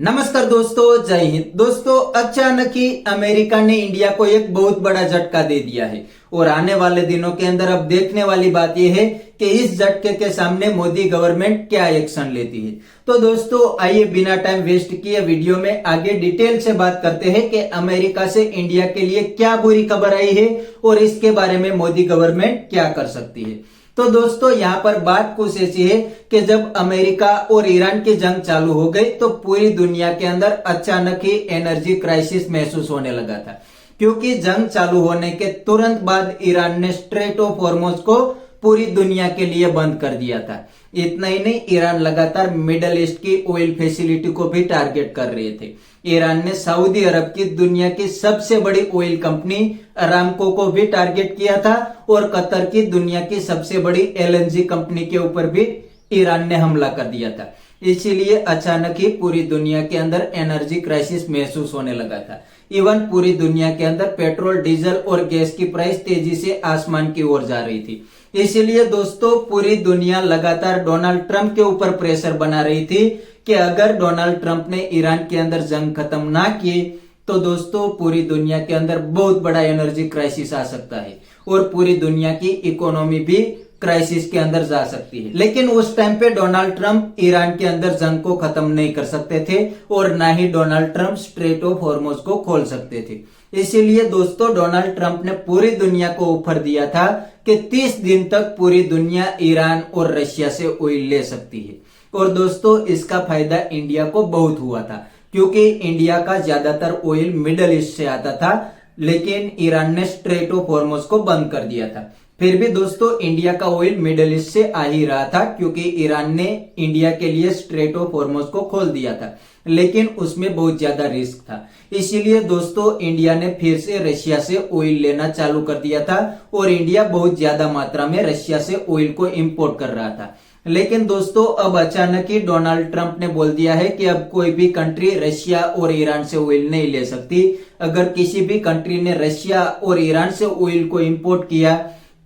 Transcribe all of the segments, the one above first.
नमस्कार दोस्तों, जय हिंद। दोस्तों, अचानक ही अमेरिका ने इंडिया को एक बहुत बड़ा झटका दे दिया है और आने वाले दिनों के अंदर अब देखने वाली बात यह है कि इस झटके के सामने मोदी गवर्नमेंट क्या एक्शन लेती है। तो दोस्तों, आइए बिना टाइम वेस्ट किए वीडियो में आगे डिटेल से बात करते हैं कि अमेरिका से इंडिया के लिए क्या बुरी खबर आई है और इसके बारे में मोदी गवर्नमेंट क्या कर सकती है। तो दोस्तों, यहाँ पर बात कुछ ऐसी है कि जब अमेरिका और ईरान की जंग चालू हो गई तो पूरी दुनिया के अंदर अचानक ही एनर्जी क्राइसिस महसूस होने लगा था, क्योंकि जंग चालू होने के तुरंत बाद ईरान ने स्ट्रेट ऑफ हॉर्मुज को पूरी दुनिया के लिए बंद कर दिया था। इतना ही नहीं, ईरान लगातार मिडल ईस्ट की ऑयल फैसिलिटी को भी टारगेट कर रहे थे। ईरान ने सऊदी अरब की दुनिया की सबसे बड़ी ऑयल कंपनी अरामको को भी टारगेट किया था और कतर की दुनिया की सबसे बड़ी एलएनजी कंपनी के ऊपर भी ईरान ने हमला कर दिया था। इसीलिए अचानक ही पूरी दुनिया के अंदर एनर्जी क्राइसिस महसूस होने लगा था। इवन पूरी दुनिया के अंदर पेट्रोल, डीजल और गैस की प्राइस तेजी से आसमान की ओर जा रही थी। इसीलिए दोस्तों, पूरी दुनिया लगातार डोनाल्ड ट्रंप के ऊपर प्रेशर बना रही थी कि अगर डोनाल्ड ट्रंप ने ईरान के अंदर जंग खत्म ना की तो दोस्तों पूरी दुनिया के अंदर बहुत बड़ा एनर्जी क्राइसिस आ सकता है और पूरी दुनिया की इकोनॉमी भी क्राइसिस के अंदर जा सकती है। लेकिन उस टाइम पे डोनाल्ड ट्रंप ईरान के अंदर जंग को खत्म नहीं कर सकते थे और ना ही Donald Trump strait of Hormuz को खोल सकते थे। इसीलिए दोस्तों, डोनाल्ड ट्रंप ने पूरी दुनिया को ऑफर दिया था कि 30 दिन तक पूरी दुनिया ईरान और रशिया से ऑयल ले सकती है। और दोस्तों, इसका फायदा इंडिया को बहुत हुआ था, क्योंकि इंडिया का ज्यादातर ऑयल मिडल ईस्ट से आता था, लेकिन ईरान ने स्ट्रेट ऑफ हॉर्मुज को बंद कर दिया था। फिर भी दोस्तों, इंडिया का ऑयल मिडल ईस्ट से आ ही रहा था, क्योंकि ईरान ने इंडिया के लिए स्ट्रेट ऑफ हॉर्मुज को खोल दिया था, लेकिन उसमें बहुत ज्यादा रिस्क था। इसीलिए दोस्तों, इंडिया ने फिर से रशिया से ऑयल लेना चालू कर दिया था और इंडिया बहुत ज्यादा मात्रा में रशिया से ऑयल को इंपोर्ट कर रहा था। लेकिन दोस्तों, अब अचानक ही डोनाल्ड ट्रंप ने बोल दिया है कि अब कोई भी कंट्री रशिया और ईरान से ऑयल नहीं ले सकती। अगर किसी भी कंट्री ने रशिया और ईरान से ऑयल को इंपोर्ट किया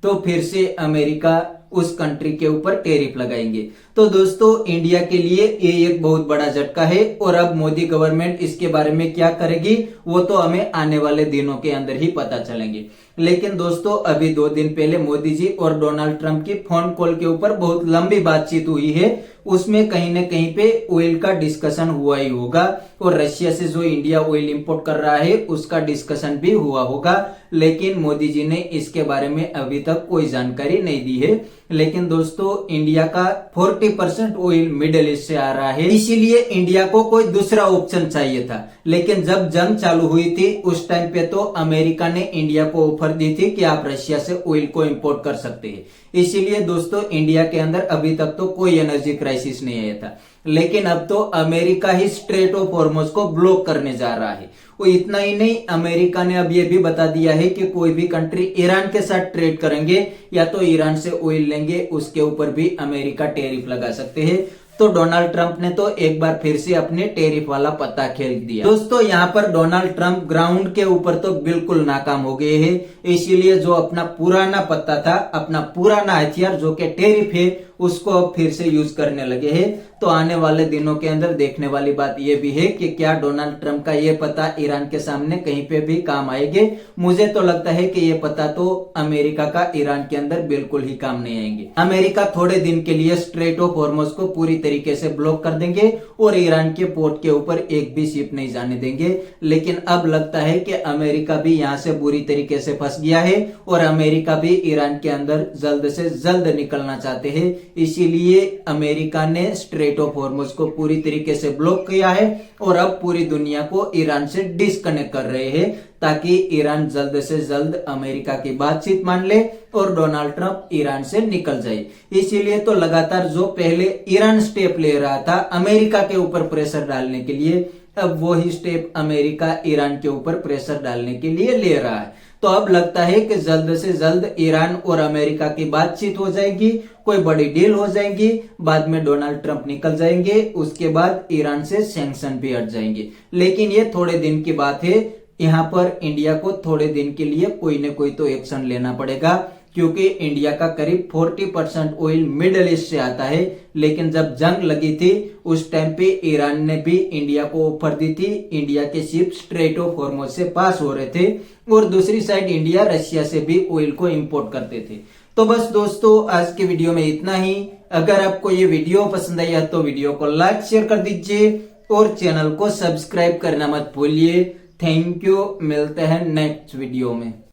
तो फिर से अमेरिका उस कंट्री के ऊपर टैरिफ लगाएंगे। तो दोस्तों, इंडिया के लिए ये एक बहुत बड़ा झटका है और अब मोदी गवर्नमेंट इसके बारे में क्या करेगी वो तो हमें आने वाले दिनों के अंदर ही पता चलेंगे। लेकिन दोस्तों, अभी 2 दिन पहले मोदी जी और डोनाल्ड ट्रंप की फोन कॉल के ऊपर बहुत लंबी बातचीत हुई है। उसमें कहीं न कहीं पे ऑयल का डिस्कशन हुआ ही होगा और रशिया से जो इंडिया ऑयल इंपोर्ट कर रहा है उसका डिस्कशन भी हुआ होगा। लेकिन मोदी जी ने इसके बारे में अभी तक कोई जानकारी नहीं दी है। लेकिन दोस्तों, इंडिया का 40% ऑयल मिडिल ईस्ट से आ रहा है, इसीलिए इंडिया को कोई दूसरा ऑप्शन चाहिए था। लेकिन जब जंग चालू हुई थी उस टाइम पे तो अमेरिका ने इंडिया को ऑफर दी थी कि आप रशिया से ऑयल को इंपोर्ट कर सकते हैं। इसीलिए दोस्तों, इंडिया के अंदर अभी तक तो कोई एनर्जी क्राइसिस नहीं आया था। लेकिन अब तो America he straight of Hormuz को ब्लॉक करने जा रहा है। वो इतना ही नहीं, अमेरिका ने अब ये भी बता दिया है कि कोई भी कंट्री ईरान के साथ ट्रेड करेंगे या तो ईरान से ऑयल लेंगे, उसके ऊपर भी अमेरिका टैरिफ लगा सकते हैं। तो डोनाल्ड ट्रंप ने तो एक बार फिर से अपने टैरिफ वाला पत्ता खेल दिया। दोस्तों, यहाँ पर डोनाल्ड ट्रंप ग्राउंड के ऊपर तो बिल्कुल नाकाम हो गए हैं। इसीलिए जो अपना पुराना पत्ता था, अपना पुराना हथियार जो कि टैरिफ है, उसको अब फिर से यूज करने लगे हैं। तो आने वाले दिनों के अंदर देखने वाली बात यह भी है कि क्या डोनाल्ड ट्रंप का ये पता ईरान के सामने कहीं पे भी काम आएंगे। मुझे तो लगता है कि ये पता तो अमेरिका का ईरान के अंदर बिल्कुल ही काम नहीं आएंगे। अमेरिका थोड़े दिन के लिए स्ट्रेट ऑफ हॉर्मुज को पूरी तरीके से ब्लॉक कर देंगे और ईरान के पोर्ट के ऊपर एक भी शिप नहीं जाने देंगे। लेकिन अब लगता है कि अमेरिका भी यहाँ से बुरी तरीके से फंस गया है और अमेरिका भी ईरान के अंदर जल्द से जल्द निकलना चाहते हैं। इसीलिए अमेरिका ने स्ट्रेट ऑफ हॉर्मुज को पूरी तरीके से ब्लॉक किया है और अब पूरी दुनिया को ईरान से डिस्कनेक्ट कर रहे हैं, ताकि ईरान जल्द से जल्द अमेरिका की बातचीत मान ले और डोनाल्ड ट्रंप ईरान से निकल जाए। इसीलिए तो लगातार जो पहले ईरान स्टेप ले रहा था अमेरिका के ऊपर प्रेशर डालने के लिए, अब वो ही स्टेप अमेरिका ईरान के ऊपर प्रेशर डालने के लिए ले रहा है। तो अब लगता है कि जल्द से जल्द ईरान और अमेरिका की बातचीत हो जाएगी, कोई बड़ी डील हो जाएगी, बाद में डोनाल्ड ट्रंप निकल जाएंगे, उसके बाद ईरान से सैंक्शन भी हट जाएंगे। लेकिन ये थोड़े दिन की बात है। यहाँ पर इंडिया को थोड़े दिन के लिए कोई न कोई तो एक्शन लेना पड़ेगा क्योंकि इंडिया का करीब 40% ऑयल मिडल ईस्ट से आता है। लेकिन जब जंग लगी थी उस टाइम पे ईरान ने भी इंडिया को ऑफर दी थी, इंडिया के शिप स्ट्रेट ऑफ हॉर्मुज से पास हो रहे थे और दूसरी साइड इंडिया रशिया से भी ऑयल को इंपोर्ट करते थे। तो बस दोस्तों आज के वीडियो में इतना ही। अगर आपको ये वीडियो पसंद आया तो वीडियो को लाइक शेयर कर दीजिए और चैनल को सब्सक्राइब करना मत भूलिए। थैंक यू, मिलते हैं नेक्स्ट वीडियो में।